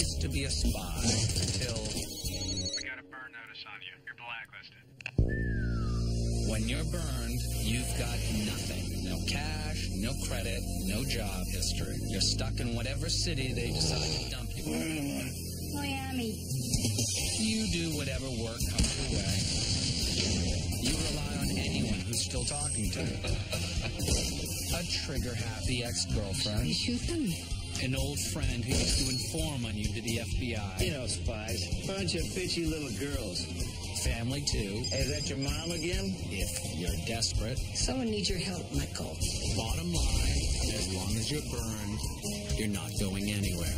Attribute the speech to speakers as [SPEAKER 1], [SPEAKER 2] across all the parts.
[SPEAKER 1] used to be a spy until...
[SPEAKER 2] We got a burn notice on you. You're blacklisted.
[SPEAKER 1] When you're burned, you've got nothing. No cash, no credit, no job history. You're stuck in whatever city they decide to dump you in.
[SPEAKER 3] Miami.
[SPEAKER 1] You do whatever work comes your way. You rely on anyone who's still talking to you. A trigger-happy ex-girlfriend.
[SPEAKER 3] You shoot them?
[SPEAKER 1] An old friend who used to inform on you to the FBI.
[SPEAKER 4] You know, spies. Bunch of bitchy little girls.
[SPEAKER 1] Family, too.
[SPEAKER 4] Hey, is that your mom again?
[SPEAKER 1] If you're desperate.
[SPEAKER 3] Someone needs your help, Michael.
[SPEAKER 1] Bottom line, as long as you're burned, you're not going anywhere.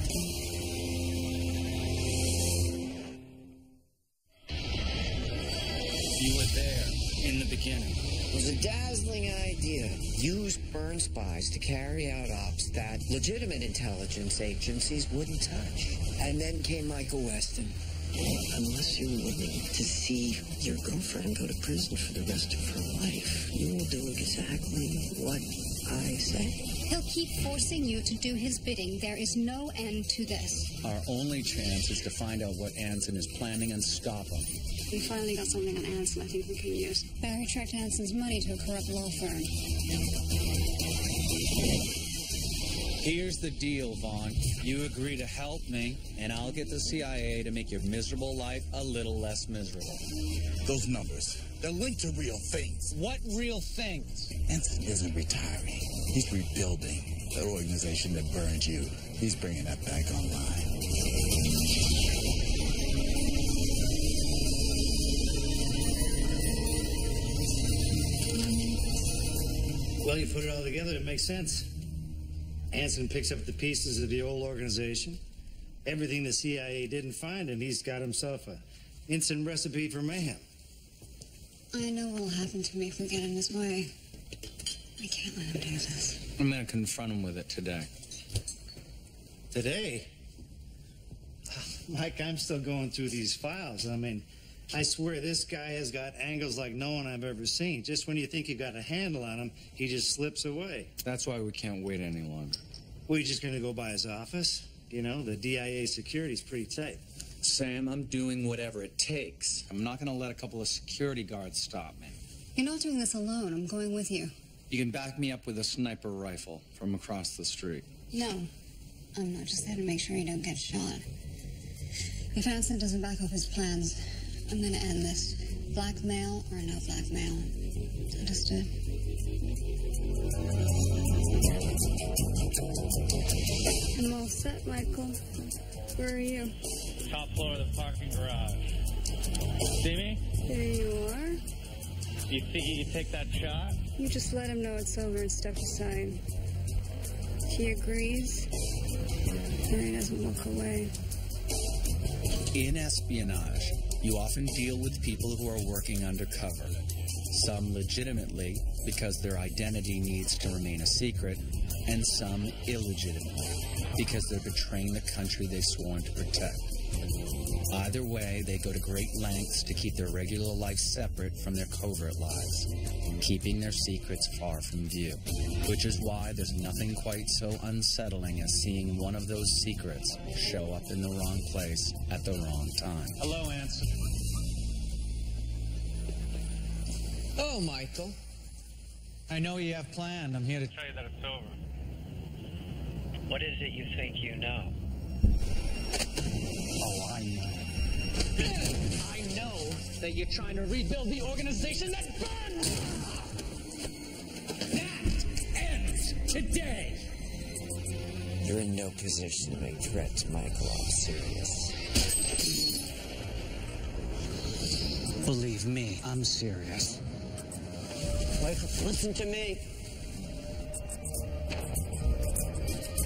[SPEAKER 1] You were there in the beginning.
[SPEAKER 5] It was a dazzling idea. Use burn spies to carry out ops that legitimate intelligence agencies wouldn't touch. And then came Michael Weston. Unless you're willing to see your girlfriend go to prison for the rest of her life, you will do exactly what I say.
[SPEAKER 3] He'll keep forcing you to do his bidding. There is no end to this.
[SPEAKER 1] Our only chance is to find out what Anson is planning and stop him.
[SPEAKER 3] We finally got something on Anson I think we can use. Barry tracked Anson's money to a corrupt law firm.
[SPEAKER 1] Here's the deal, Vaughn. You agree to help me, and I'll get the CIA to make your miserable life a little less miserable.
[SPEAKER 6] Those numbers, they're linked to real things.
[SPEAKER 1] What real things?
[SPEAKER 6] Anson isn't retiring. He's rebuilding. That organization that burned you, he's bringing that back online.
[SPEAKER 4] Well, you put it all together, it makes sense. Anson picks up the pieces of the old organization, everything the CIA didn't find, and he's got himself an instant recipe for mayhem.
[SPEAKER 3] I know what'll happen to me if we get in his way. I can't let him do this.
[SPEAKER 1] I'm going to confront him with it today.
[SPEAKER 4] Today? Mike, I'm still going through these files. I mean, I swear this guy has got angles like no one I've ever seen. Just when you think you got a handle on him, he just slips away.
[SPEAKER 1] That's why we can't wait any longer.
[SPEAKER 4] Well, you just going to go by his office? You know, the DIA security's pretty tight.
[SPEAKER 1] Sam, I'm doing whatever it takes. I'm not going to let a couple of security guards stop me.
[SPEAKER 3] You're not doing this alone. I'm going with you.
[SPEAKER 1] You can back me up with a sniper rifle from across the street.
[SPEAKER 3] No, I'm not. Just there to make sure you don't get shot. If Anson doesn't back up his plans, I'm going to end this. Blackmail or no blackmail. Understood? I'm all set, Michael. Where are you?
[SPEAKER 2] Top floor of the parking garage. See me?
[SPEAKER 3] There you are.
[SPEAKER 2] You think you can take that shot?
[SPEAKER 3] You just let him know it's over and step aside. If he agrees, or he doesn't walk away.
[SPEAKER 1] In espionage, you often deal with people who are working undercover. Some legitimately, because their identity needs to remain a secret, and some illegitimately, because they're betraying the country they've sworn to protect. Either way, they go to great lengths to keep their regular life separate from their covert lives, keeping their secrets far from view. Which is why there's nothing quite so unsettling as seeing one of those secrets show up in the wrong place at the wrong time.
[SPEAKER 2] Hello, Anson.
[SPEAKER 5] Oh, Michael.
[SPEAKER 1] I know you have planned. I'm here to
[SPEAKER 2] Tell you that it's over.
[SPEAKER 5] What is it you think you know?
[SPEAKER 1] Oh, I know.
[SPEAKER 5] I know that you're trying to rebuild the organization that burned!
[SPEAKER 1] That ends today!
[SPEAKER 5] You're in no position to make threats, Michael. I'm serious.
[SPEAKER 1] Believe me, I'm serious.
[SPEAKER 5] Michael, listen to me.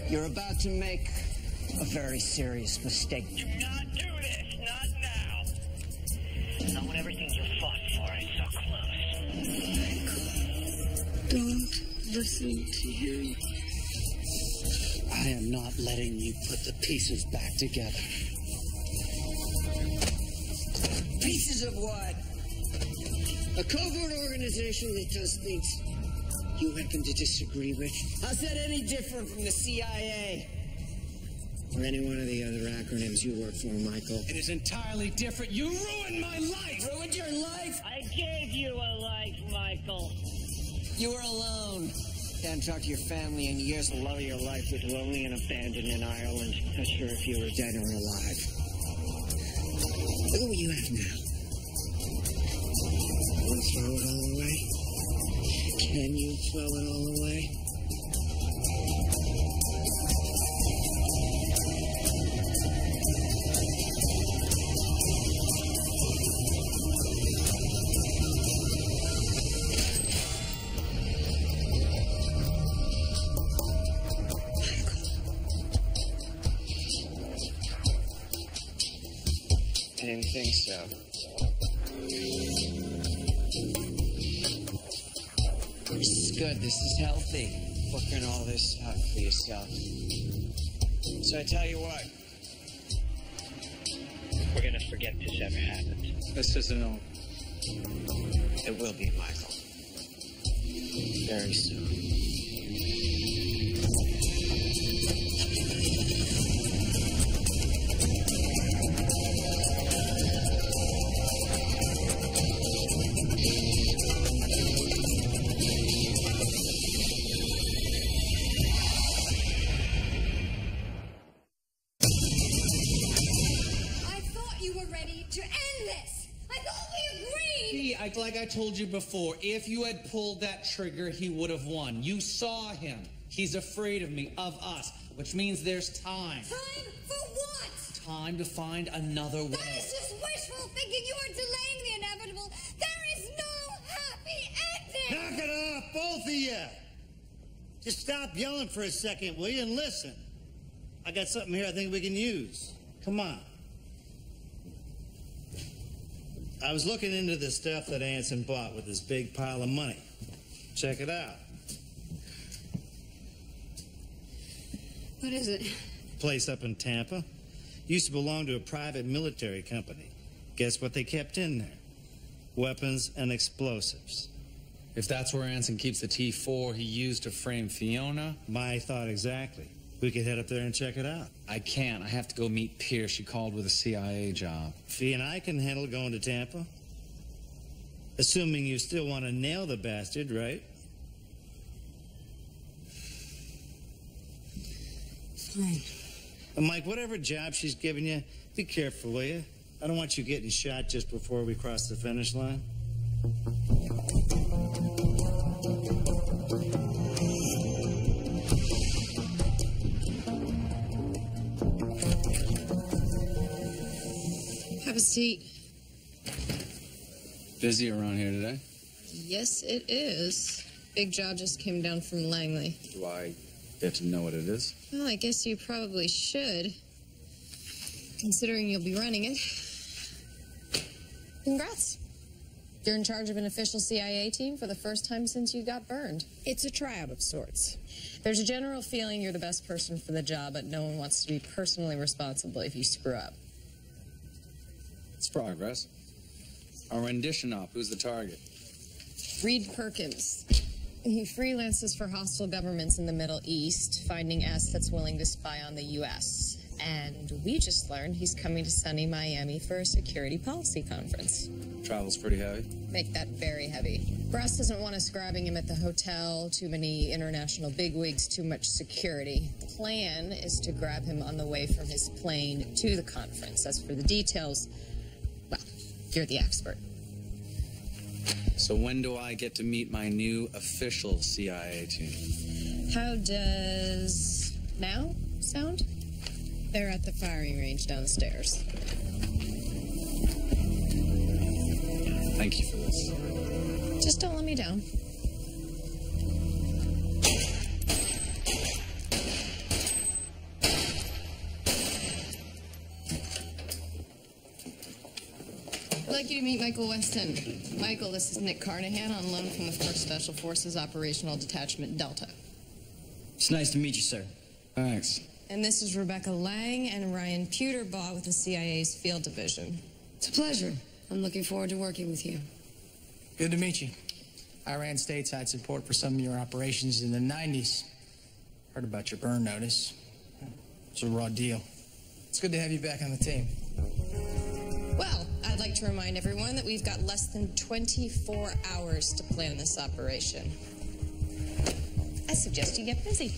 [SPEAKER 5] You're about to make a very serious mistake.
[SPEAKER 7] Do not do this. Not now. Not when everything you fought for is so close.
[SPEAKER 3] Don't listen to him.
[SPEAKER 4] I am not letting you put the pieces back together.
[SPEAKER 5] Pieces of what? A covert organization that does things you happen to disagree with. How's that any different from the CIA? or any one of the other acronyms you work for, Michael.
[SPEAKER 8] It is entirely different. You ruined my life!
[SPEAKER 5] Ruined your life?
[SPEAKER 7] I gave you a life, Michael.
[SPEAKER 5] You were alone. Can't talk to your family in years. The love of your life was lonely and abandoned in Ireland. Not sure if you were dead or alive. Look at what you have now. Want to throw it all away? Can you throw it all away? I didn't think so. This is good. This is healthy. Working all this out for yourself. So I tell you what.
[SPEAKER 7] We're gonna forget this ever happened.
[SPEAKER 1] This isn't all.
[SPEAKER 5] It will be, Michael. Very soon.
[SPEAKER 1] Like I told you before, if you had pulled that trigger, he would have won. You saw him. He's afraid of me, of us, which means there's time.
[SPEAKER 3] Time for what?
[SPEAKER 1] Time to find another way.
[SPEAKER 3] That is just wishful thinking. You are delaying the inevitable. There is no happy ending.
[SPEAKER 4] Knock it off, both of you. Just stop yelling for a second, will you, and listen. I got something here I think we can use. Come on. I was looking into the stuff that Anson bought with this big pile of money. Check it out.
[SPEAKER 3] What is it?
[SPEAKER 4] Place up in Tampa. Used to belong to a private military company. Guess what they kept in there? Weapons and explosives.
[SPEAKER 1] If that's where Anson keeps the T4 he used to frame Fiona.
[SPEAKER 4] My thought exactly. We could head up there and check it out.
[SPEAKER 1] I can't. I have to go meet Pierce. She called with a CIA job.
[SPEAKER 4] Fee and I can handle going to Tampa. Assuming you still want to nail the bastard, right?
[SPEAKER 3] Fine.
[SPEAKER 4] And Mike, whatever job she's giving you, be careful, will you? I don't want you getting shot just before we cross the finish line.
[SPEAKER 9] Have a seat.
[SPEAKER 1] Busy around here today?
[SPEAKER 9] Yes, it is. Big job just came down from Langley.
[SPEAKER 1] Do I get to know what it is?
[SPEAKER 9] Well, I guess you probably should, considering you'll be running it. Congrats. You're in charge of an official CIA team for the first time since you got burned. It's a tryout of sorts. There's a general feeling you're the best person for the job, but no one wants to be personally responsible if you screw up.
[SPEAKER 1] It's progress. Our rendition op. Who's the target?
[SPEAKER 9] Reed Perkins. He freelances for hostile governments in the Middle East, finding assets willing to spy on the U.S. And we just learned he's coming to sunny Miami for a security policy conference.
[SPEAKER 1] Travel's pretty heavy.
[SPEAKER 9] Make that very heavy. Brass doesn't want us grabbing him at the hotel, too many international bigwigs, too much security. The plan is to grab him on the way from his plane to the conference. As for the details, well, you're the expert.
[SPEAKER 1] So when do I get to meet my new official CIA team?
[SPEAKER 9] How does now sound? They're at the firing range down the stairs.
[SPEAKER 1] Thank you for this.
[SPEAKER 9] Just don't let me down. I'd like you to meet Michael Weston. Michael, this is Nick Carnahan on loan from the 1st Special Forces Operational Detachment Delta.
[SPEAKER 10] It's nice to meet you, sir.
[SPEAKER 1] Thanks.
[SPEAKER 9] And this is Rebecca Lang and Ryan Puterbaugh with the CIA's Field Division.
[SPEAKER 3] It's a pleasure. I'm looking forward to working with you.
[SPEAKER 10] Good to meet you. I ran stateside support for some of your operations in the 90s. Heard about your burn notice. It's a raw deal. It's good to have you back on the team.
[SPEAKER 9] Well, I'd like to remind everyone that we've got less than 24 hours to plan this operation. I suggest you get busy.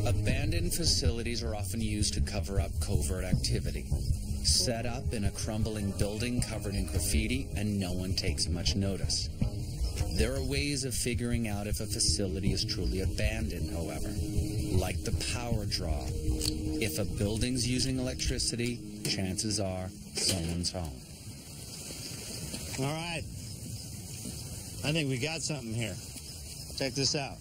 [SPEAKER 1] Abandoned facilities are often used to cover up covert activity. Set up in a crumbling building covered in graffiti, and no one takes much notice. There are ways of figuring out if a facility is truly abandoned, however, like the power draw. If a building's using electricity, chances are someone's home.
[SPEAKER 4] All right. I think we got something here. Check this out.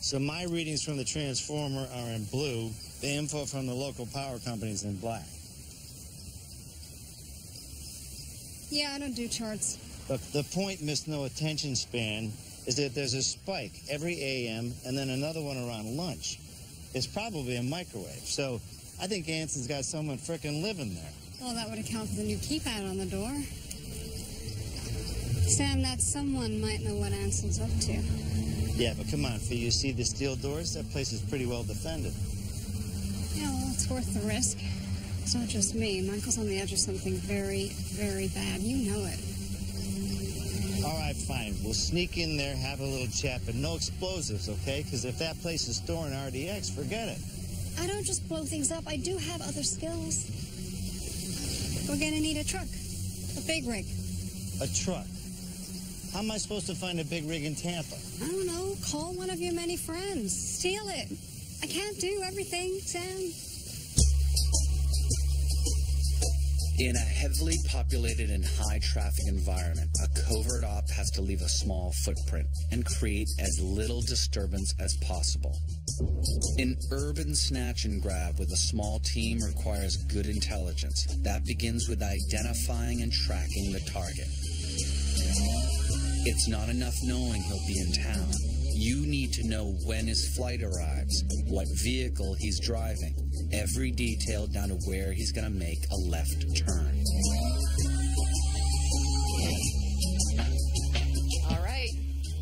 [SPEAKER 4] So my readings from the transformer are in blue. The info from the local power company is in black.
[SPEAKER 3] Yeah, I don't do charts.
[SPEAKER 4] Look, the point, Miss No Attention Span, is that there's a spike every AM and then another one around lunch. It's probably a microwave. So I think Anson's got someone frickin' living there.
[SPEAKER 3] Well, that would account for the new keypad on the door. Sam, that someone might know what Anson's up to.
[SPEAKER 4] Yeah, but come on, Fee, you see the steel doors? That place is pretty well defended.
[SPEAKER 3] Yeah, well, it's worth the risk. It's not just me. Michael's on the edge of something very, very bad. You know it.
[SPEAKER 4] All right, fine. We'll sneak in there, have a little chat, but no explosives, okay? Because if that place is storing RDX, forget it.
[SPEAKER 3] I don't just blow things up. I do have other skills. We're gonna need a truck. A big rig.
[SPEAKER 4] A truck? How am I supposed to find a big rig in Tampa?
[SPEAKER 3] I don't know. Call one of your many friends. Steal it. I can't do everything, Sam.
[SPEAKER 1] In a heavily populated and high-traffic environment, a covert op has to leave a small footprint and create as little disturbance as possible. An urban snatch and grab with a small team requires good intelligence. That begins with identifying and tracking the target. It's not enough knowing he'll be in town. You need to know when his flight arrives, what vehicle he's driving, every detail down to where he's going to make a left turn.
[SPEAKER 9] All right,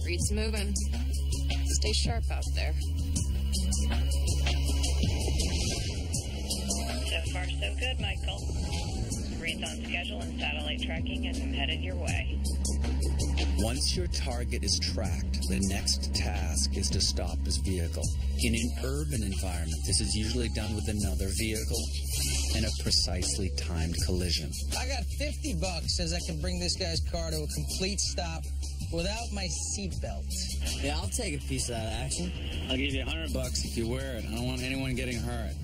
[SPEAKER 9] Reed's moving. Stay sharp out there.
[SPEAKER 7] So far, so good, Michael. Reed's on schedule and satellite tracking is headed your way.
[SPEAKER 1] Once your target is tracked, the next task is to stop his vehicle. In an urban environment, this is usually done with another vehicle and a precisely timed collision.
[SPEAKER 10] I got $50 says I can bring this guy's car to a complete stop without my seatbelt.
[SPEAKER 11] Yeah, I'll take a piece of that action.
[SPEAKER 1] I'll give you $100 if you wear it. I don't want anyone getting hurt.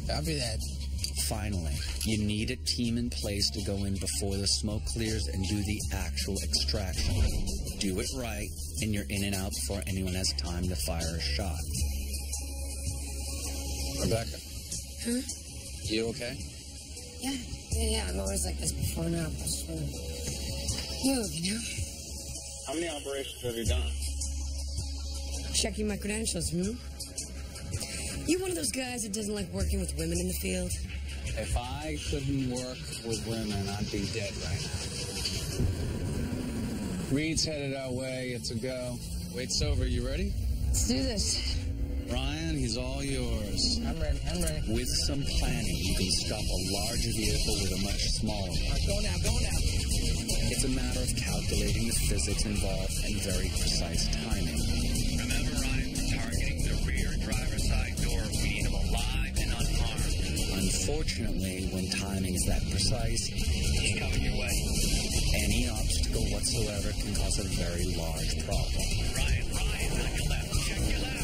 [SPEAKER 10] Copy that.
[SPEAKER 1] Finally, you need a team in place to go in before the smoke clears and do the actual extraction. Do it right, and you're in and out before anyone has time to fire a shot.
[SPEAKER 11] Rebecca.
[SPEAKER 9] Huh?
[SPEAKER 11] You okay?
[SPEAKER 9] Yeah, I've always like this before now. I just want to move, you know?
[SPEAKER 11] How many operations have you done?
[SPEAKER 12] Checking my credentials, You one of those guys that doesn't like working with women in the field?
[SPEAKER 11] If I couldn't work with women, I'd be dead right now. Reed's headed our way. It's a go. Wait's over. You ready?
[SPEAKER 12] Let's do this.
[SPEAKER 1] Ryan, he's all yours.
[SPEAKER 10] I'm ready.
[SPEAKER 1] With some planning, you can stop a large vehicle with a much smaller one.
[SPEAKER 10] Go now.
[SPEAKER 1] It's a matter of calculating the physics involved and very precise timing.
[SPEAKER 13] Remember, Ryan, targeting the rear driver's side door. We need him alive and unharmed.
[SPEAKER 1] Unfortunately, when timing is that precise,
[SPEAKER 13] He's coming your way.
[SPEAKER 1] any obstacle whatsoever can cause a very large problem.
[SPEAKER 13] Ryan, on your left. Check your left.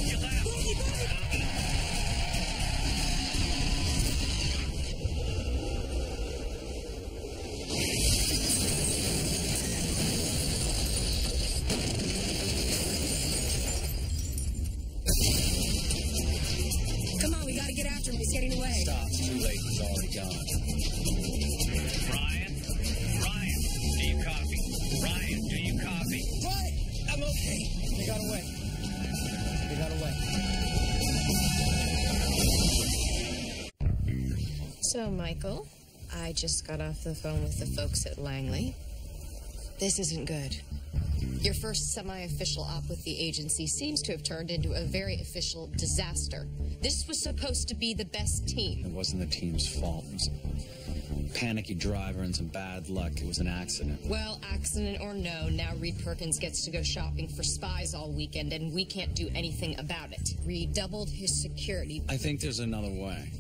[SPEAKER 12] Come on, we gotta get after him. He's getting away.
[SPEAKER 1] Stop. It's too late. He's already gone.
[SPEAKER 13] Ryan, do you copy? Ryan, do you copy?
[SPEAKER 10] What? I'm okay. They got away.
[SPEAKER 9] So, Michael, I just got off the phone with the folks at Langley.
[SPEAKER 12] This isn't good.
[SPEAKER 9] Your first semi-official op with the agency seems to have turned into a very official disaster. This was supposed to be the best team.
[SPEAKER 1] It wasn't the team's fault. It was a panicky driver and some bad luck. It was an accident.
[SPEAKER 9] Well, accident or no, now Reed Perkins gets to go shopping for spies all weekend, and we can't do anything about it. Reed doubled his security.
[SPEAKER 1] I think there's another way.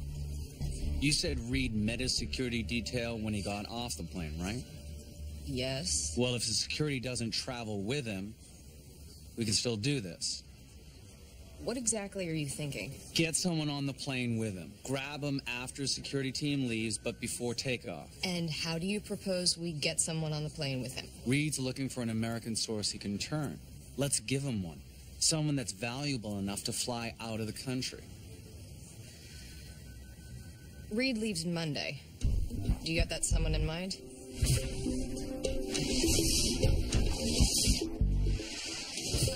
[SPEAKER 1] You said Reed met his security detail when he got off the plane, right?
[SPEAKER 9] Yes.
[SPEAKER 1] Well, if the security doesn't travel with him, we can still do this.
[SPEAKER 9] What exactly are you thinking?
[SPEAKER 1] Get someone on the plane with him. Grab him after the security team leaves, but before takeoff.
[SPEAKER 9] And how do you propose we get someone on the plane with him?
[SPEAKER 1] Reed's looking for an American source he can turn. Let's give him one. Someone that's valuable enough to fly out of the country.
[SPEAKER 9] Reed leaves Monday. Do you have that someone in mind?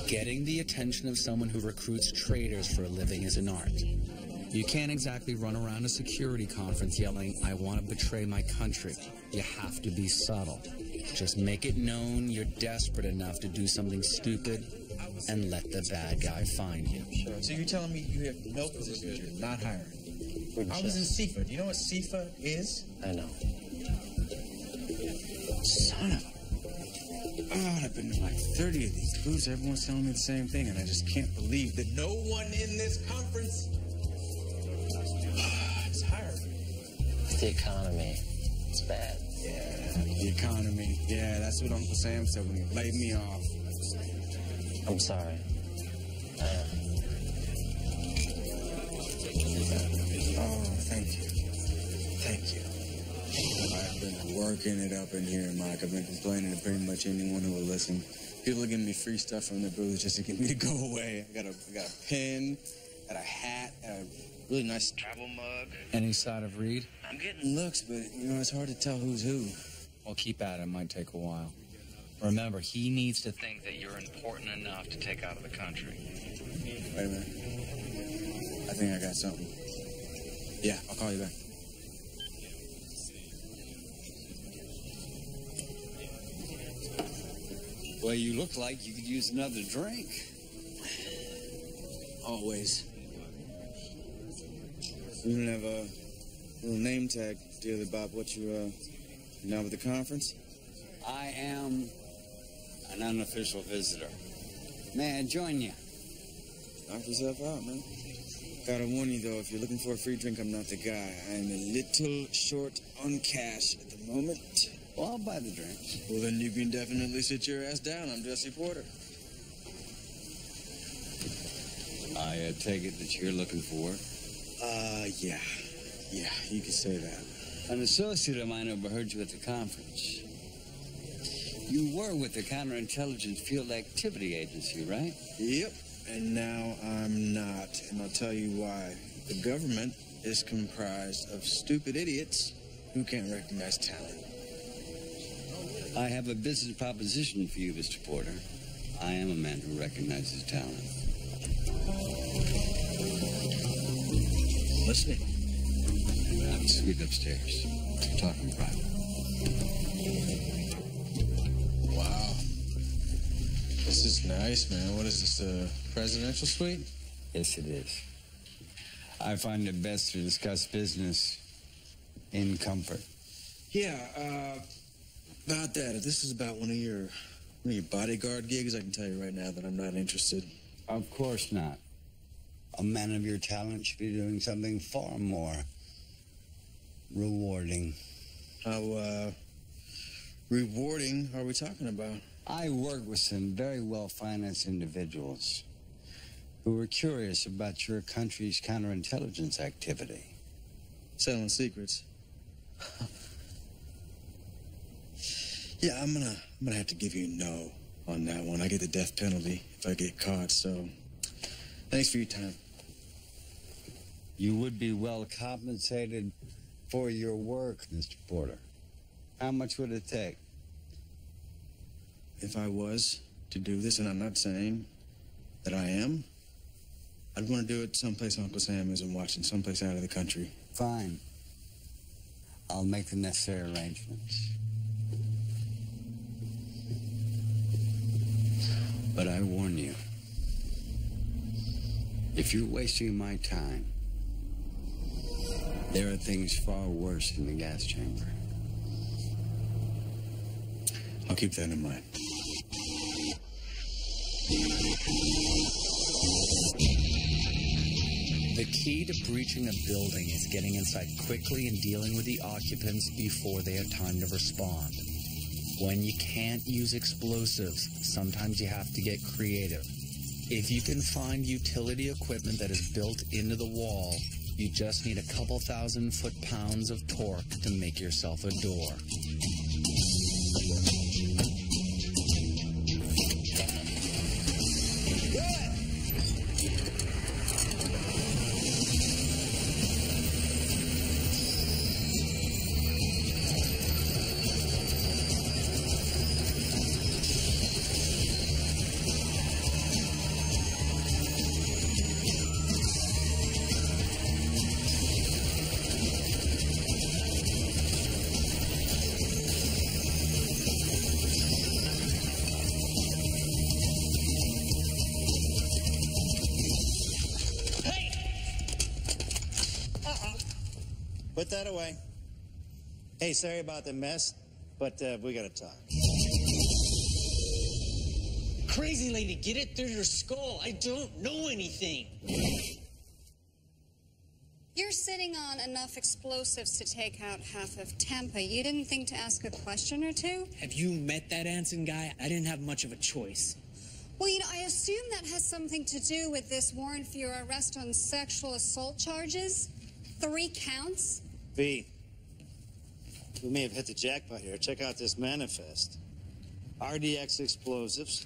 [SPEAKER 1] Getting the attention of someone who recruits traitors for a living is an art. You can't exactly run around a security conference yelling, "I want to betray my country." You have to be subtle. Just make it known you're desperate enough to do something stupid and let the bad guy find you.
[SPEAKER 14] Sure. So you're telling me you have no positions you're not hiring? I was in SIFA. Do you know what SIFA is?
[SPEAKER 6] I know. Son of a... Oh, I've been to like 30 of these booths. Everyone's telling me the same thing, and I just can't believe that
[SPEAKER 14] No one in this conference is hiring.
[SPEAKER 15] The economy. It's bad.
[SPEAKER 6] Yeah, the economy. Yeah, that's what Uncle Sam said when he laid me off.
[SPEAKER 15] I'm sorry. I am.
[SPEAKER 6] Oh, thank you. Thank you. I've been working it up in here, Mike. I've been complaining to pretty much anyone who will listen. People are giving me free stuff from the booth just to get me to go away. I got a pen, got a hat, got a really nice travel mug.
[SPEAKER 1] Any side of Reed?
[SPEAKER 6] I'm getting looks, but, you know, it's hard to tell who's who.
[SPEAKER 1] Well, keep at it. It might take a while. Remember, he needs to think that you're important enough to take out of the country.
[SPEAKER 6] Wait a minute. I think I got something. Yeah, I'll call you back.
[SPEAKER 16] Well, you look like you could use another drink.
[SPEAKER 6] Always. You don't have a little name tag deal about what you're now with the conference?
[SPEAKER 16] I am an unofficial visitor. May I join you?
[SPEAKER 6] Knock yourself out, man. Gotta warn you, though, if you're looking for a free drink, I'm not the guy. I'm a little short on cash at the moment.
[SPEAKER 16] Well, I'll buy the drinks.
[SPEAKER 6] Well, then you can definitely sit your ass down. I'm Jesse Porter.
[SPEAKER 16] I take it that you're looking for work?
[SPEAKER 6] Yeah. Yeah, you could say that.
[SPEAKER 16] An associate of mine overheard you at the conference. You were with the Counterintelligence Field Activity Agency, right?
[SPEAKER 6] Yep, and now I'm not, and I'll tell you why. The government is comprised of stupid idiots who can't recognize talent.
[SPEAKER 16] I have a business proposition for you, Mr. Porter. I am a man who recognizes talent.
[SPEAKER 6] Listening.
[SPEAKER 16] I'm sweet upstairs. Talking private.
[SPEAKER 14] Wow. This is nice, man. What is this, a presidential suite?
[SPEAKER 16] Yes, it is. I find it best to discuss business in comfort.
[SPEAKER 6] Yeah, about that. If this is about one of your bodyguard gigs, I can tell you right now that I'm not interested.
[SPEAKER 16] Of course not. A man of your talent should be doing something far more rewarding.
[SPEAKER 6] How, rewarding are we talking about?
[SPEAKER 16] I work with some very well-financed individuals who are curious about your country's counterintelligence activity.
[SPEAKER 6] Selling secrets. Yeah, I'm gonna have to give you a no on that one. I get the death penalty if I get caught, so thanks for your time.
[SPEAKER 16] You would be well compensated for your work, Mr. Porter. How much would it take?
[SPEAKER 6] If I was to do this, and I'm not saying that I am, I'd want to do it someplace Uncle Sam isn't watching, someplace out of the country.
[SPEAKER 16] Fine. I'll make the necessary arrangements. But I warn you, if you're wasting my time, there are things far worse in the gas chamber.
[SPEAKER 6] I'll keep that in mind.
[SPEAKER 1] The key to breaching a building is getting inside quickly and dealing with the occupants before they have time to respond. When you can't use explosives, sometimes you have to get creative. If you can find utility equipment that is built into the wall, you just need a couple thousand foot-pounds of torque to make yourself a door.
[SPEAKER 4] Put that away. Hey, sorry about the mess, but we gotta talk.
[SPEAKER 10] Crazy lady, get it through your skull. I don't know anything.
[SPEAKER 3] You're sitting on enough explosives to take out half of Tampa. You didn't think to ask a question or two?
[SPEAKER 10] Have you met that Anson guy? I didn't have much of a choice.
[SPEAKER 3] Well, you know, I assume that has something to do with this warrant for your arrest on sexual assault charges. 3 counts.
[SPEAKER 4] V, we may have hit the jackpot here. Check out this manifest. RDX explosives,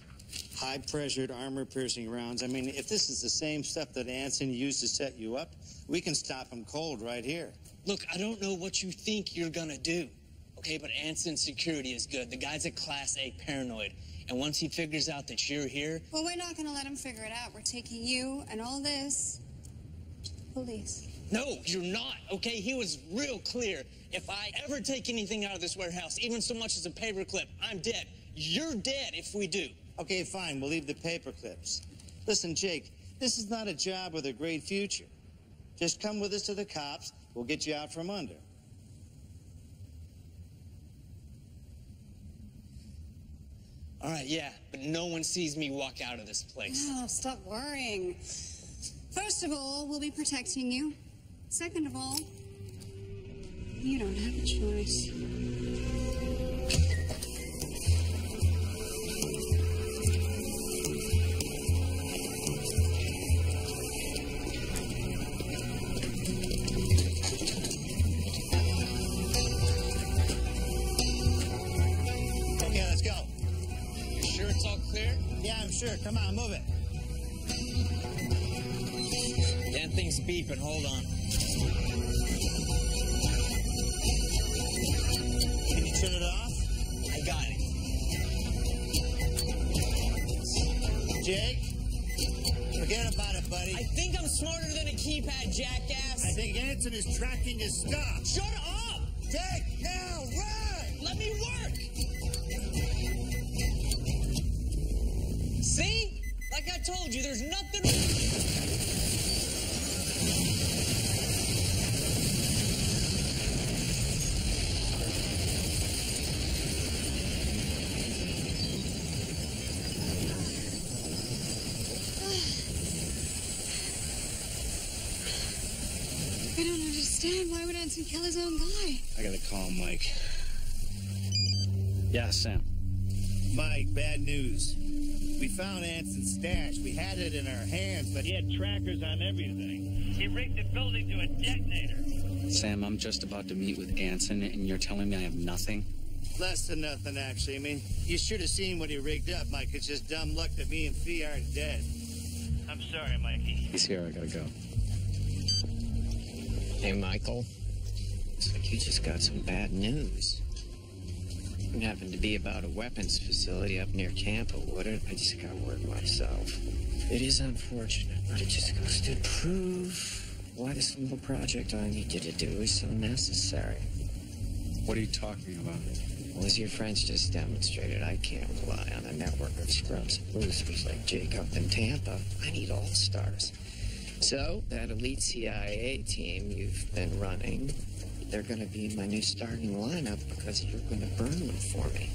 [SPEAKER 4] high-pressured, armor-piercing rounds. I mean, if this is the same stuff that Anson used to set you up, we can stop him cold right here.
[SPEAKER 10] Look, I don't know what you think you're gonna do, okay? But Anson's security is good. The guy's a Class A paranoid. And once he figures out that you're here...
[SPEAKER 3] Well, we're not gonna let him figure it out. We're taking you and all this to the police.
[SPEAKER 10] No, you're not, okay? He was real clear. If I ever take anything out of this warehouse, even so much as a paperclip, I'm dead. You're dead if we do.
[SPEAKER 4] Okay, fine. We'll leave the paper clips. Listen, Jake, this is not a job with a great future. Just come with us to the cops. We'll get you out from under.
[SPEAKER 10] All right, yeah, but no one sees me walk out of this place.
[SPEAKER 3] Oh, stop worrying. First of all, we'll be protecting you. Second of all, you don't have a choice.
[SPEAKER 4] Okay, let's go.
[SPEAKER 10] You sure it's all clear?
[SPEAKER 4] Yeah, I'm sure. Come on, move it.
[SPEAKER 10] Damn thing's beeping. Hold on.
[SPEAKER 4] Can you turn it off?
[SPEAKER 10] I got it.
[SPEAKER 4] Jake, forget about it, buddy.
[SPEAKER 10] I think I'm smarter than a keypad, jackass.
[SPEAKER 4] I think Anson is tracking his stuff.
[SPEAKER 10] Shut up!
[SPEAKER 4] Jake, now, run!
[SPEAKER 10] Let me work! See? Like I told you, there's nothing...
[SPEAKER 3] I don't understand. Why would Anson kill his own guy?
[SPEAKER 4] I gotta call Mike.
[SPEAKER 1] Yeah, Sam.
[SPEAKER 4] Mike, bad news. We found Anson's stash. We had it in our hands, but
[SPEAKER 2] He had trackers on everything. He rigged the building to a detonator.
[SPEAKER 1] Sam, I'm just about to meet with Anson, and you're telling me I have nothing?
[SPEAKER 4] less than nothing, actually. I mean, you should have seen what he rigged up, Mike. It's just dumb luck that me and Fee aren't dead.
[SPEAKER 2] I'm sorry, Mikey.
[SPEAKER 1] He's here. I gotta go.
[SPEAKER 5] Hey, Michael. Looks like you just got some bad news. It happened to be about a weapons facility up near Tampa, would it? I just got word myself. It is unfortunate, but it just goes to prove why this little project I need you to do is so necessary.
[SPEAKER 1] What are you talking about?
[SPEAKER 5] Well, as your friends just demonstrated, I can't rely on a network of scrubs and losers like Jacob in Tampa. I need all-stars. So, that elite CIA team you've been running, they're going to be my new starting lineup because you're going to burn them for me.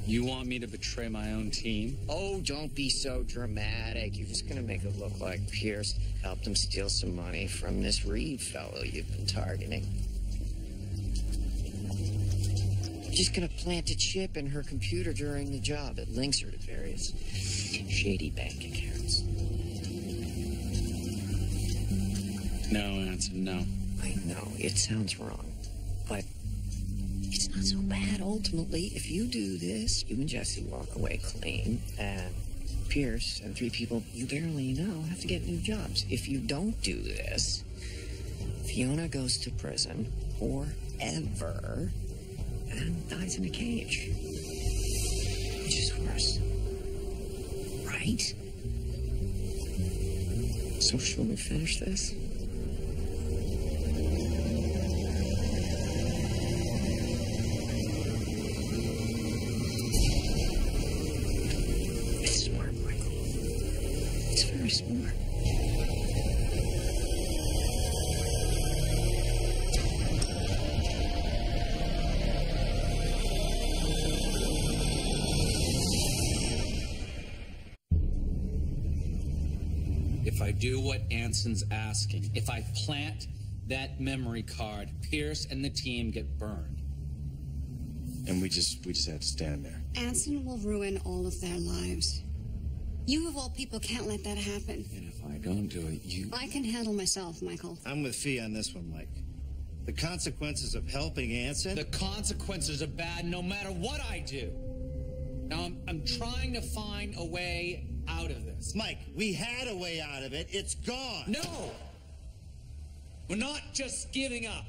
[SPEAKER 1] You want me to betray my own team?
[SPEAKER 5] Oh, don't be so dramatic. You're just going to make it look like Pierce helped him steal some money from this Reed fellow you've been targeting. You're just going to plant a chip in her computer during the job. It links her to various shady bank accounts.
[SPEAKER 1] No, Anson, no.
[SPEAKER 5] I know, it sounds wrong, but it's not so bad ultimately. If you do this, you and Jesse walk away clean, and Pierce and 3 people you barely know have to get new jobs. If you don't do this, Fiona goes to prison forever and dies in a cage. Which is worse. Right? So shall we finish this? Smart.
[SPEAKER 1] If I do what Anson's asking, if I plant that memory card, Pierce and the team get burned.
[SPEAKER 6] And we just have to stand there.
[SPEAKER 3] Anson will ruin all of their lives. You, of all people, can't let that happen.
[SPEAKER 1] And if I don't do it, you...
[SPEAKER 3] I can handle myself, Michael.
[SPEAKER 4] I'm with Fee on this one, Mike. The consequences of helping Anson...
[SPEAKER 8] The consequences are bad no matter what I do. Now, I'm trying to find a way out of this.
[SPEAKER 4] Mike, we had a way out of it. It's gone.
[SPEAKER 8] No! We're not just giving up.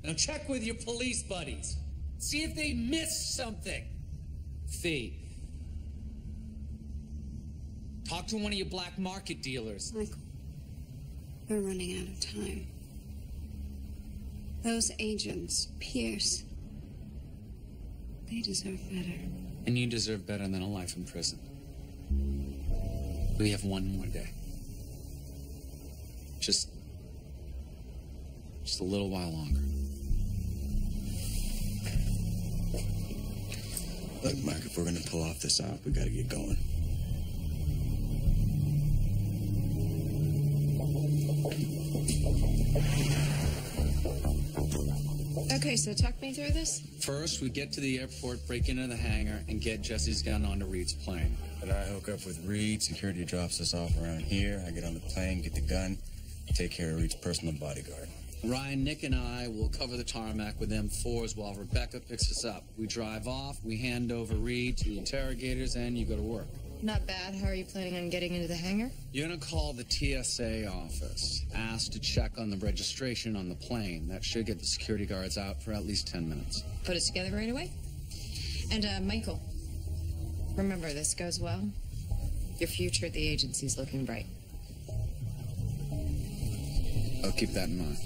[SPEAKER 8] Now, check with your police buddies. See if they missed something. Fee. Talk to one of your black market dealers.
[SPEAKER 3] Michael, we're running out of time. Those agents, Pierce, they deserve better.
[SPEAKER 1] And you deserve better than a life in prison. We have one more day. Just a little while longer.
[SPEAKER 6] Look, Mike, if we're gonna pull off this op, we gotta get going.
[SPEAKER 9] Okay, so talk me through this.
[SPEAKER 1] First, we get to the airport, break into the hangar, and get Jesse's gun onto Reed's plane.
[SPEAKER 6] But I hook up with Reed, security drops us off around here, I get on the plane, get the gun, take care of Reed's personal bodyguard.
[SPEAKER 1] Ryan, Nick, and I will cover the tarmac with M4s while Rebecca picks us up. We drive off, we hand over Reed to the interrogators, and you go to work.
[SPEAKER 9] Not bad. How are you planning on getting into the hangar?
[SPEAKER 1] You're going to call the TSA office, ask to check on the registration on the plane. That should get the security guards out for at least 10 minutes.
[SPEAKER 9] Put it together right away. And, Michael, remember, this goes well, your future at the agency's looking bright.
[SPEAKER 1] I'll keep that in mind.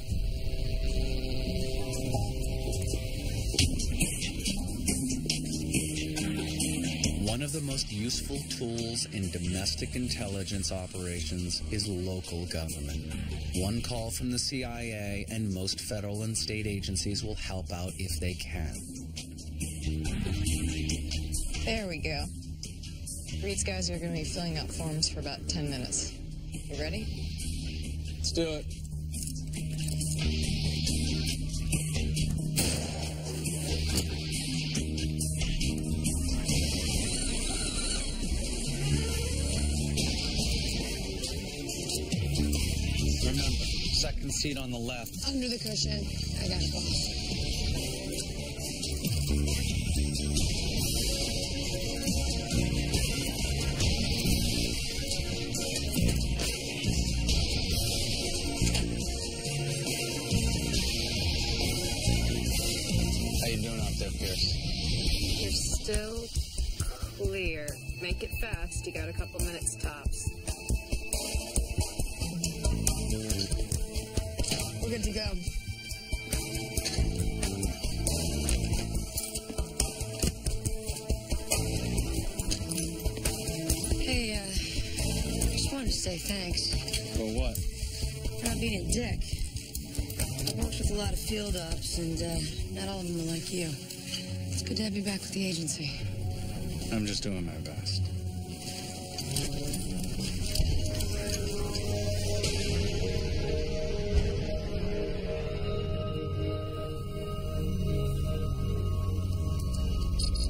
[SPEAKER 1] One of the most useful tools in domestic intelligence operations is local government. One call from the CIA and most federal and state agencies will help out if they can.
[SPEAKER 9] There we go. Reed's guys are going to be filling out forms for about 10 minutes. You ready?
[SPEAKER 11] Let's do it.
[SPEAKER 1] Remember, second seat on the left.
[SPEAKER 9] Under the cushion. I got it, boss.
[SPEAKER 1] How you doing out there, Pierce?
[SPEAKER 9] You're still clear. Make it fast. You got a couple minutes tops. We're good to go.
[SPEAKER 12] say thanks.
[SPEAKER 14] For what?
[SPEAKER 12] For not being a dick. I worked with a lot of field ops, and not all of them are like you. It's good to have you back with the agency.
[SPEAKER 16] I'm just doing my best.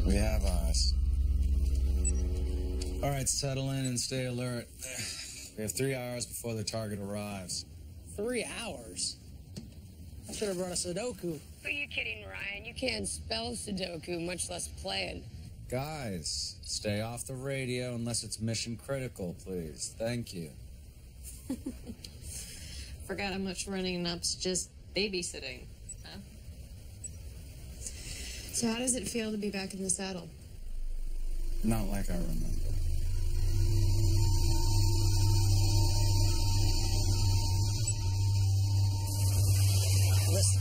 [SPEAKER 16] We have eyes. All right, settle in and stay alert. We have 3 hours before the target arrives.
[SPEAKER 12] 3 hours? I should have brought a Sudoku. Who are you kidding, Ryan? You can't spell Sudoku, much less play it.
[SPEAKER 16] Guys, stay off the radio unless it's mission critical, please. Thank you.
[SPEAKER 9] Forgot how much running up's just babysitting, huh? So how does it feel to be back in the saddle?
[SPEAKER 16] Not like I remember.
[SPEAKER 5] Listen,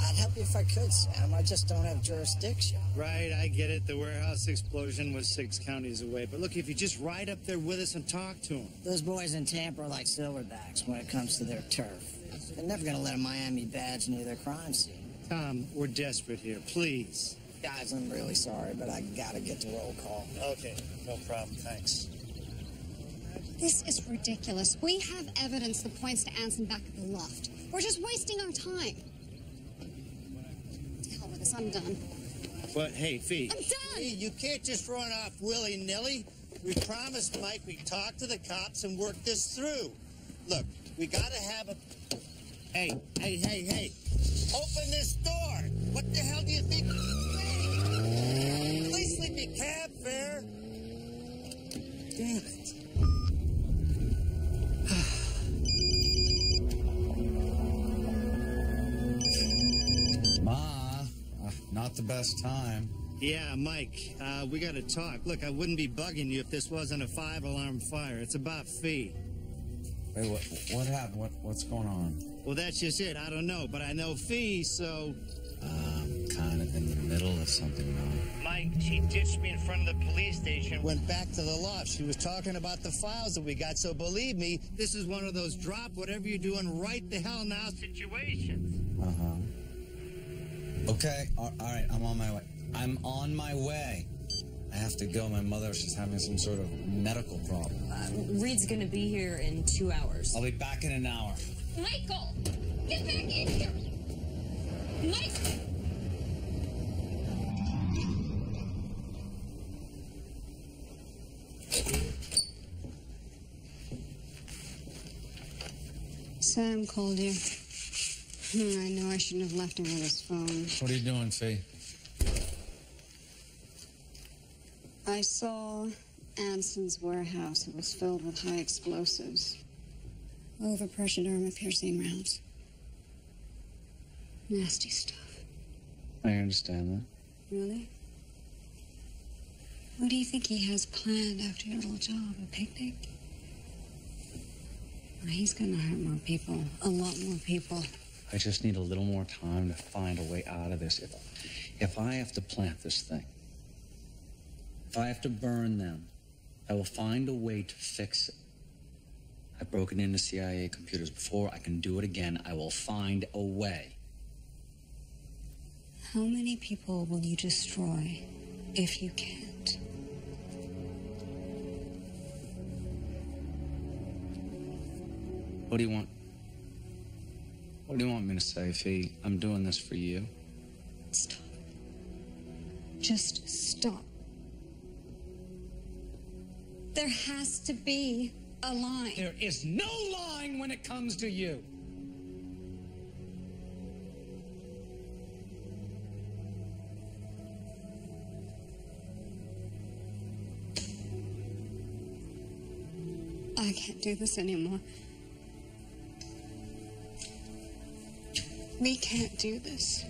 [SPEAKER 5] I'd help you if I could, Sam. I just don't have jurisdiction.
[SPEAKER 4] Right, I get it. The warehouse explosion was 6 counties away. But look, if you just ride up there with us and talk to them.
[SPEAKER 5] Those boys in Tampa are like silverbacks when it comes to their turf. They're never going to let a Miami badge near their crime scene.
[SPEAKER 4] Tom, we're desperate here. Please.
[SPEAKER 5] Guys, I'm really sorry, but I got to get to roll call.
[SPEAKER 4] Okay, no problem. Thanks.
[SPEAKER 3] This is ridiculous. We have evidence that points to Anson back at the loft. We're just wasting our time. To hell with this, I'm done.
[SPEAKER 4] But hey, Fee.
[SPEAKER 3] I'm done!
[SPEAKER 17] Fee, you can't just run off willy-nilly. We promised Mike we'd talk to the cops and work this through. Look, we gotta have a... Hey. Open this door! What the hell do you think? Please leave me cab fare. Damn it.
[SPEAKER 16] Not the best time.
[SPEAKER 4] Yeah, Mike, we gotta talk. Look, I wouldn't be bugging you if this wasn't a 5-alarm fire. It's about Fee.
[SPEAKER 16] Wait, what happened? What's going on?
[SPEAKER 4] Well, that's just it. I don't know, but I know Fee, so...
[SPEAKER 16] I'm kind of in the middle of something now.
[SPEAKER 17] Mike, she ditched me in front of the police station, went back to the loft. She was talking about the files that we got, so believe me,
[SPEAKER 4] this is one of those drop whatever you're doing right the hell now situations.
[SPEAKER 16] Okay, all right, I'm on my way. I'm on my way. I have to go. My mother, she's having some sort of medical problem.
[SPEAKER 9] Reed's gonna be here in 2 hours.
[SPEAKER 16] I'll be back in an hour.
[SPEAKER 3] Michael! Get back in here! Michael! Sam called you. I know I shouldn't have left him with his phone.
[SPEAKER 16] What are you doing, Fee?
[SPEAKER 3] I saw Anson's warehouse. It was filled with high explosives. Overpressured armor-piercing rounds. Nasty stuff.
[SPEAKER 16] I understand that.
[SPEAKER 3] Really? What do you think he has planned after your little job? A picnic? Well, he's gonna hurt more people. A lot more people.
[SPEAKER 16] I just need a little more time to find a way out of this. If I have to plant this thing, if I have to burn them, I will find a way to fix it. I've broken into CIA computers before. I can do it again. I will find a way.
[SPEAKER 3] How many people will you destroy if you can't?
[SPEAKER 16] What do you want? What do you want me to say, Fee? I'm doing this for you.
[SPEAKER 3] Stop. Just stop. There has to be a line.
[SPEAKER 8] There is no line when it comes to you.
[SPEAKER 3] I can't do this anymore. We can't do this.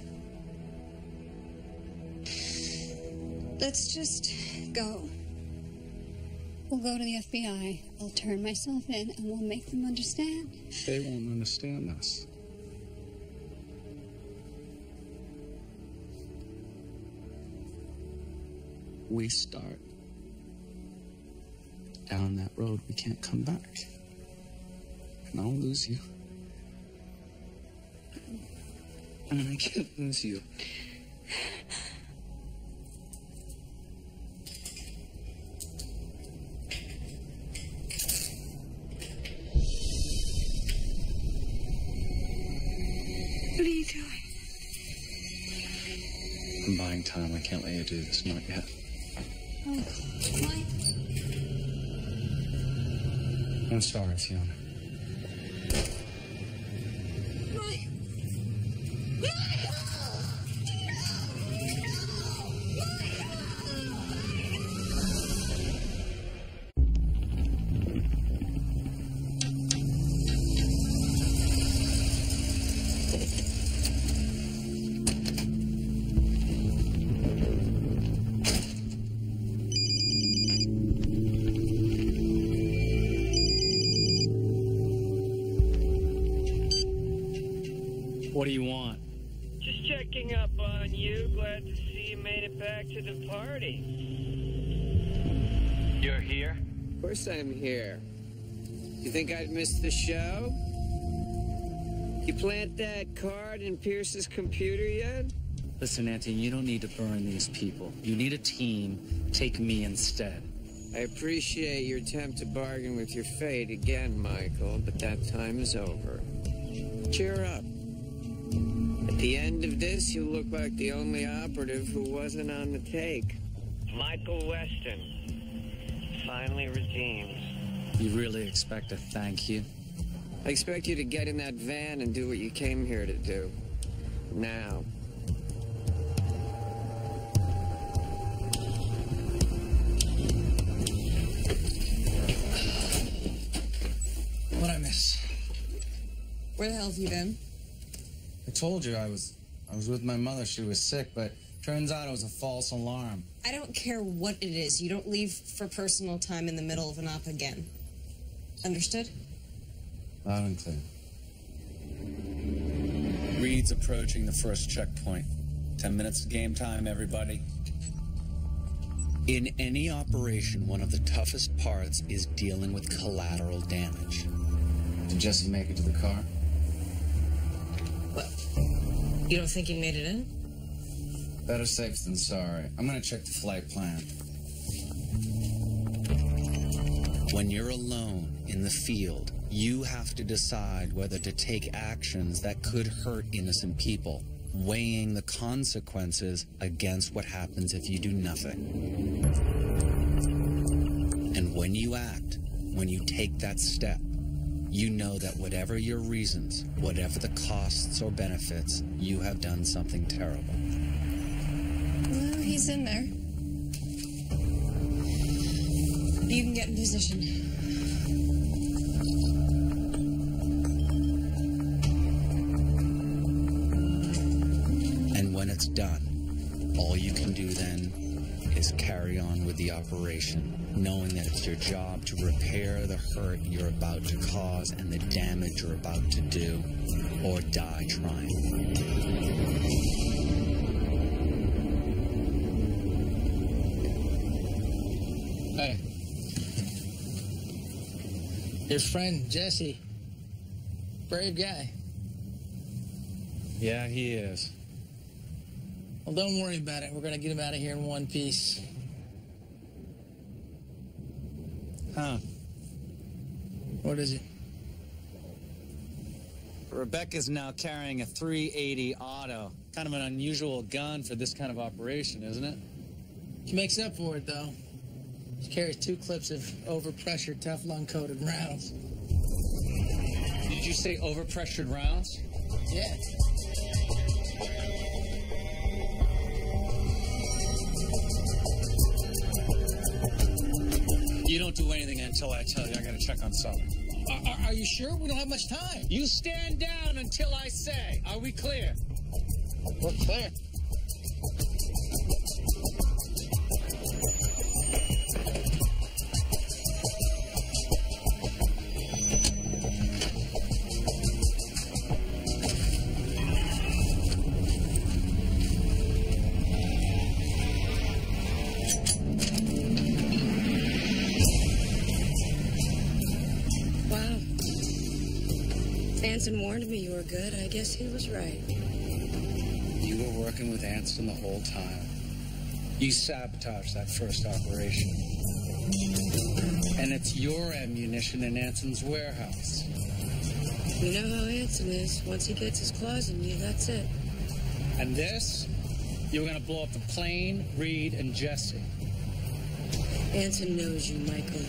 [SPEAKER 3] Let's just go. We'll go to the FBI. I'll turn myself in and we'll make them understand.
[SPEAKER 16] They won't understand us. We start down that road, we can't come back. I'll lose you. And I can't lose you.
[SPEAKER 12] What are you doing?
[SPEAKER 16] I'm buying time. I can't let you do this. Not yet.
[SPEAKER 12] Oh, Mike.
[SPEAKER 16] I'm sorry, Fiona.
[SPEAKER 12] Mike.
[SPEAKER 8] What do you want?
[SPEAKER 7] Just checking up on you. Glad to see you made it back to the party.
[SPEAKER 13] You're here?
[SPEAKER 5] Of course I'm here. You think I'd miss the show? You plant that card in Pierce's computer yet?
[SPEAKER 16] Listen, Auntie, you don't need to burn these people. You need a team. Take me instead.
[SPEAKER 5] I appreciate your attempt to bargain with your fate again, Michael, but that time is over. Cheer up. At the end of this, you look like the only operative who wasn't on the take.
[SPEAKER 7] Michael Weston. Finally redeemed.
[SPEAKER 16] You really expect a thank you?
[SPEAKER 5] I expect you to get in that van and do what you came here to do. Now.
[SPEAKER 16] What'd I miss?
[SPEAKER 9] Where the hell have you been?
[SPEAKER 16] I told you I was with my mother. She was sick, but turns out it was a false alarm.
[SPEAKER 9] I don't care what it is. You don't leave for personal time in the middle of an op again. Understood?
[SPEAKER 16] Loud and clear.
[SPEAKER 1] Reed's approaching the first checkpoint. 10 minutes of game time, everybody. In any operation, one of the toughest parts is dealing with collateral damage.
[SPEAKER 16] Did Jesse make it to the car?
[SPEAKER 9] What? You don't think he made it in?
[SPEAKER 16] Better safe than sorry. I'm gonna check the flight plan.
[SPEAKER 1] When you're alone in the field, you have to decide whether to take actions that could hurt innocent people, weighing the consequences against what happens if you do nothing. And when you act, when you take that step, you know that whatever your reasons, whatever the costs or benefits, you have done something terrible.
[SPEAKER 9] Well, he's in there. You can get in position.
[SPEAKER 1] And when it's done, all you can do then is carry on with the operation, knowing that it's your job to repair the hurt you're about to cause and the damage you're about to do, or die trying.
[SPEAKER 18] Hey. Your friend, Jesse. Brave guy.
[SPEAKER 16] Yeah, he is.
[SPEAKER 18] Well, don't worry about it. We're going to get him out of here in one piece.
[SPEAKER 16] Huh.
[SPEAKER 18] What is it?
[SPEAKER 16] Rebecca's now carrying a 380 auto. Kind of an unusual gun for this kind of operation, isn't it?
[SPEAKER 18] She makes up for it, though. She carries 2 clips of overpressured Teflon-coated rounds.
[SPEAKER 16] Did you say overpressured rounds?
[SPEAKER 18] Yeah.
[SPEAKER 8] You don't do anything until I tell you. I gotta check on something.
[SPEAKER 18] Are you sure? We don't have much time.
[SPEAKER 8] You stand down until I say. Are we clear?
[SPEAKER 18] We're clear.
[SPEAKER 12] Anson warned me you were good. I guess he was right.
[SPEAKER 16] You were working with Anson the whole time. You sabotaged that first operation. And it's your ammunition in Anson's warehouse.
[SPEAKER 12] You know how Anson is. Once he gets his claws in you, that's it.
[SPEAKER 16] And this, you were going to blow up the plane, Reed, and Jesse.
[SPEAKER 12] Anson knows you, Michael.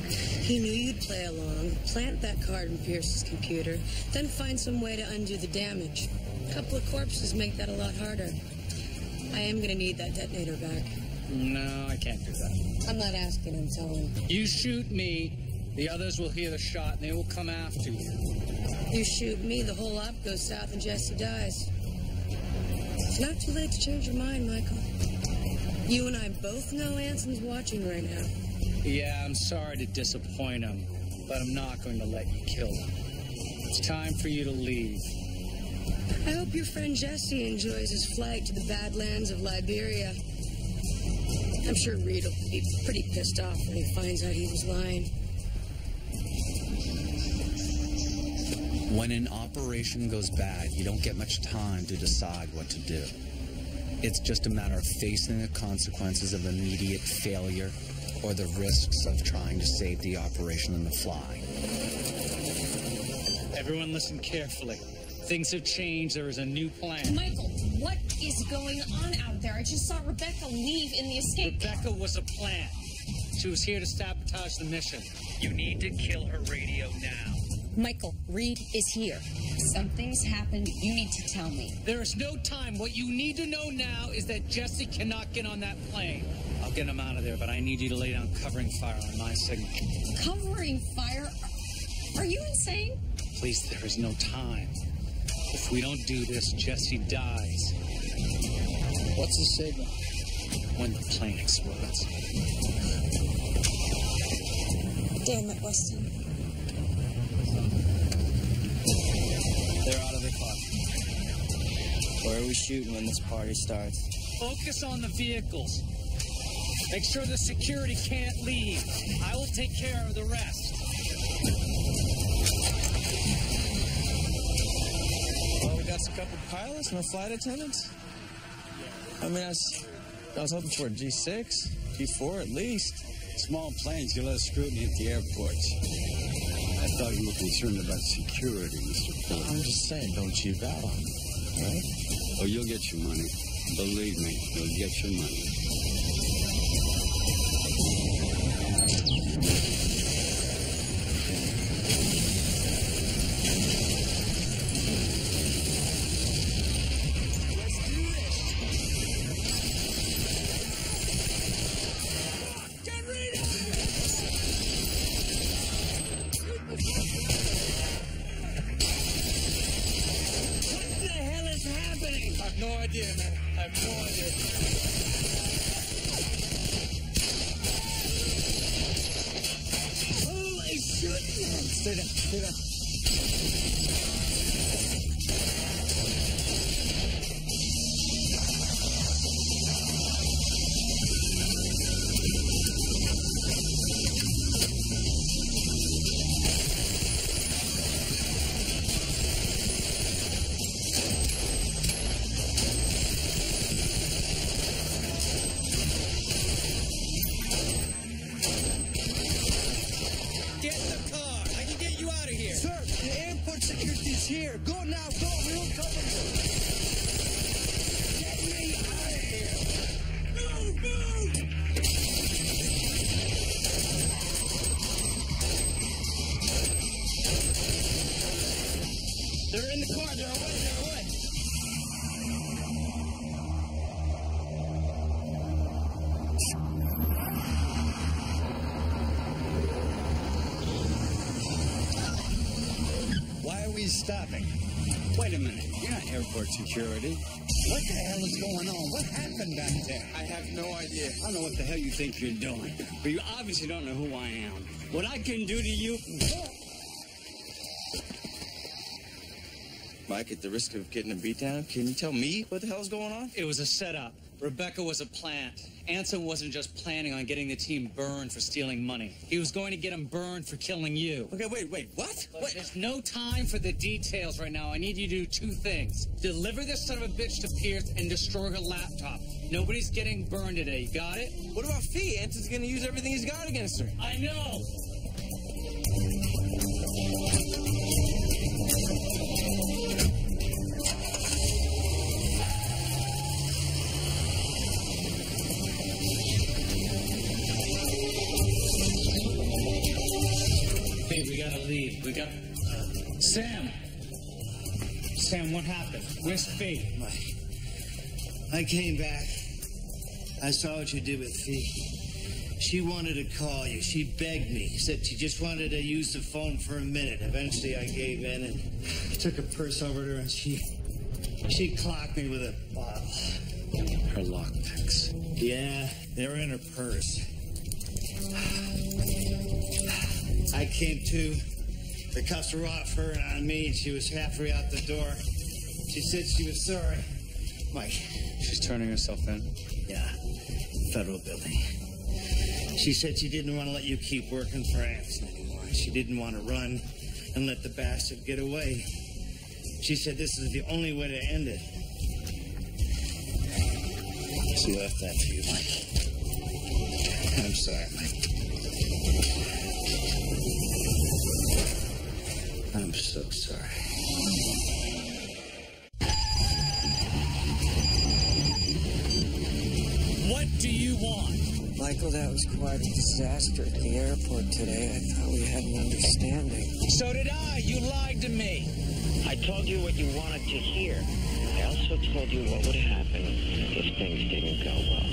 [SPEAKER 12] He knew you'd play along, plant that card in Pierce's computer, then find some way to undo the damage. A couple of corpses make that a lot harder. I am going to need that detonator back.
[SPEAKER 16] No, I can't do that.
[SPEAKER 12] I'm not asking, I'm telling.
[SPEAKER 16] You shoot me, the others will hear the shot, and they will come after you.
[SPEAKER 12] You shoot me, the whole op goes south and Jesse dies. It's not too late to change your mind, Michael. You and I both know Anson's watching right now.
[SPEAKER 16] Yeah, I'm sorry to disappoint him, but I'm not going to let you kill him. It's time for you to leave.
[SPEAKER 12] I hope your friend Jesse enjoys his flight to the Badlands of Liberia. I'm sure Reed will be pretty pissed off when he finds out he was lying.
[SPEAKER 1] When an operation goes bad, you don't get much time to decide what to do. It's just a matter of facing the consequences of immediate failure or the risks of trying to save the operation on the fly.
[SPEAKER 16] Everyone listen carefully. Things have changed. There is a new plan.
[SPEAKER 9] Michael, what is going on out there? I just saw Rebecca leave in the escape.
[SPEAKER 16] Rebecca was a plan. She was here to sabotage the mission.
[SPEAKER 13] You need to kill her radio now.
[SPEAKER 9] Michael, Reed is here. Something's happened. You need to tell me.
[SPEAKER 16] There is no time. What you need to know now is that Jesse cannot get on that plane. I'll get him out of there, but I need you to lay down covering fire on my signal.
[SPEAKER 9] Covering fire? Are you insane?
[SPEAKER 16] Please, there is no time. If we don't do this, Jesse dies.
[SPEAKER 11] What's the signal?
[SPEAKER 16] When the plane explodes.
[SPEAKER 12] Damn it, Weston.
[SPEAKER 6] They're out of the car. Where are we shooting when this party starts?
[SPEAKER 16] Focus on the vehicles. Make sure the security can't leave. I will take care of the rest.
[SPEAKER 6] Well, we got a couple pilots, no flight attendants. I mean, I was hoping for a G6, G4 at least.
[SPEAKER 11] Small planes get less scrutiny at the airports. I thought you were concerned about security, Mr. Ford.
[SPEAKER 6] I'm just saying, don't cheap out on me, right?
[SPEAKER 11] Oh, you'll get your money. Believe me, you'll get your money.
[SPEAKER 6] No idea, man. I have no idea. Holy shit! Stay down, stay down. Here, go now, go, we will cover you. Get me out of here. Move, move. They're in the car, they're away, they're away.
[SPEAKER 11] Why are we stopping? Wait a minute. You're not airport security. What the hell is going on? What happened back there?
[SPEAKER 6] I have no idea.
[SPEAKER 11] I don't know what the hell you think you're doing, but you obviously don't know who I am. What I can do to you...
[SPEAKER 6] Mike, at the risk of getting a beat down, can you tell me what the hell's going on?
[SPEAKER 16] It was a setup.
[SPEAKER 8] Rebecca was a plant. Anson wasn't just planning on getting the team burned for stealing money. He was going to get them burned for killing you.
[SPEAKER 10] Okay, wait, what?
[SPEAKER 8] Look, there's no time for the details right now. I need you to do two things. Deliver this son of a bitch to Pierce and destroy her laptop. Nobody's getting burned today. You got it?
[SPEAKER 10] What about Fee? Anson's gonna use everything he's got against her.
[SPEAKER 8] I know. Hey, we gotta leave. We got... Sam! Sam, what happened? Where's Fee?
[SPEAKER 4] I came back. I saw what you did with Fee. She wanted to call you. She begged me. Said she just wanted to use the phone for a minute. Eventually, I gave in and took a purse over to her, and she clocked me with a bottle.
[SPEAKER 16] Her lockpicks.
[SPEAKER 4] Yeah, they were in her purse. I came to. The cuffs were off her and on me, and she was halfway out the door. She said she was sorry. Mike.
[SPEAKER 16] She's turning herself in?
[SPEAKER 4] Yeah, federal building. She said she didn't want to let you keep working for Anson anymore. She didn't want to run and let the bastard get away. She said this is the only way to end it. She left that to you, Mike. I'm sorry, Mike. I'm so sorry.
[SPEAKER 8] What do you want?
[SPEAKER 5] Michael, that was quite a disaster at the airport today. I thought we had an understanding.
[SPEAKER 10] So did I. You lied to me.
[SPEAKER 15] I told you what you wanted to hear. I also told you what would happen if things didn't go well.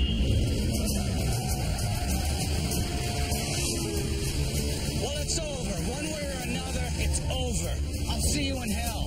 [SPEAKER 8] Well, it's over. One way or another, it's over. I'll see you in hell.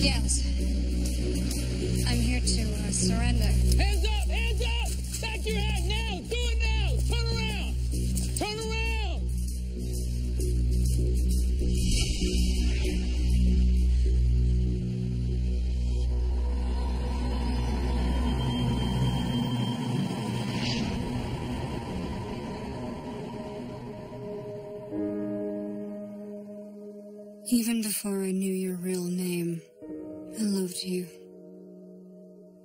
[SPEAKER 3] Yes. I'm here to surrender.
[SPEAKER 8] Hands up! Hands up! Back your head now! Do it now! Turn around! Turn around!
[SPEAKER 3] Even before I knew your real name, I loved you.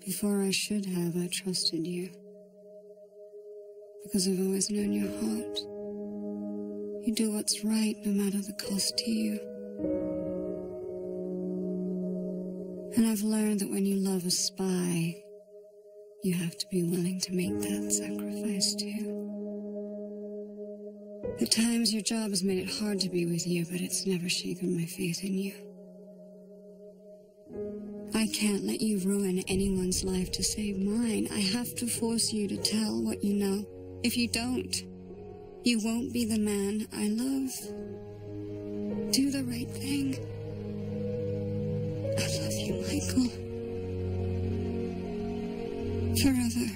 [SPEAKER 3] Before I should have, I trusted you. Because I've always known your heart. You do what's right, no matter the cost to you. And I've learned that when you love a spy, you have to be willing to make that sacrifice too. At times, your job has made it hard to be with you, but it's never shaken my faith in you. I can't let you ruin anyone's life to save mine. I have to force you to tell what you know. If you don't, you won't be the man I love. Do the right thing. I love you, Michael. Forever.